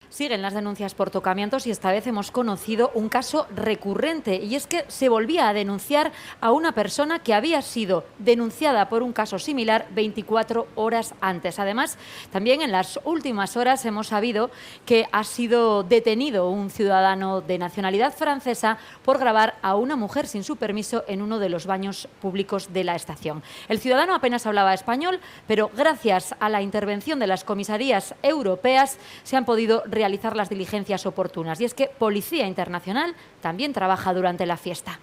Siguen las denuncias por tocamientos y esta vez hemos conocido un caso recurrente, y es que se volvía a denunciar a una persona que había sido denunciada por un caso similar 24 horas antes. Además, también en las últimas horas hemos sabido que ha sido detenido un ciudadano de nacionalidad francesa por grabar a una mujer sin su permiso en uno de los baños públicos de la estación. El ciudadano apenas hablaba español, pero gracias a la intervención de las comisarías europeas se han podido realizar las diligencias oportunas. Y es que Policía Internacional también trabaja durante la fiesta.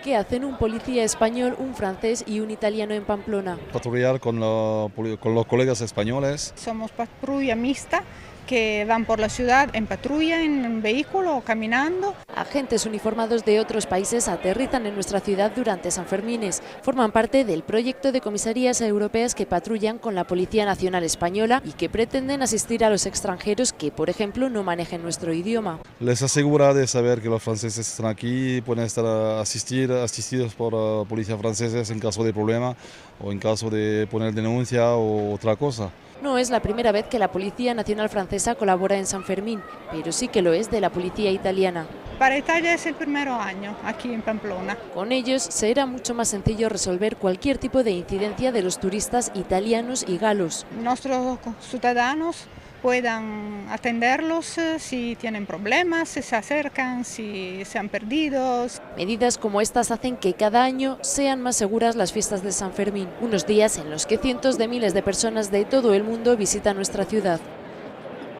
¿Qué hacen un policía español, un francés y un italiano en Pamplona? Patrullar con los colegas españoles. Somos patrulla mixta que van por la ciudad en patrulla, en un vehículo o caminando. Agentes uniformados de otros países aterrizan en nuestra ciudad durante Sanfermines. Forman parte del proyecto de comisarías europeas que patrullan con la Policía Nacional Española y que pretenden asistir a los extranjeros que, por ejemplo, no manejen nuestro idioma. Les asegura de saber que los franceses están aquí, pueden estar asistidos por policías franceses en caso de problema o en caso de poner denuncia o otra cosa. No es la primera vez que la Policía Nacional Francesa colabora en San Fermín, pero sí que lo es de la Policía Italiana. Para Italia es el primer año aquí en Pamplona. Con ellos será mucho más sencillo resolver cualquier tipo de incidencia de los turistas italianos y galos. Nuestros ciudadanos puedan atenderlos si tienen problemas, si se acercan, si se han perdido. Medidas como estas hacen que cada año sean más seguras las fiestas de San Fermín, unos días en los que cientos de miles de personas de todo el mundo visitan nuestra ciudad.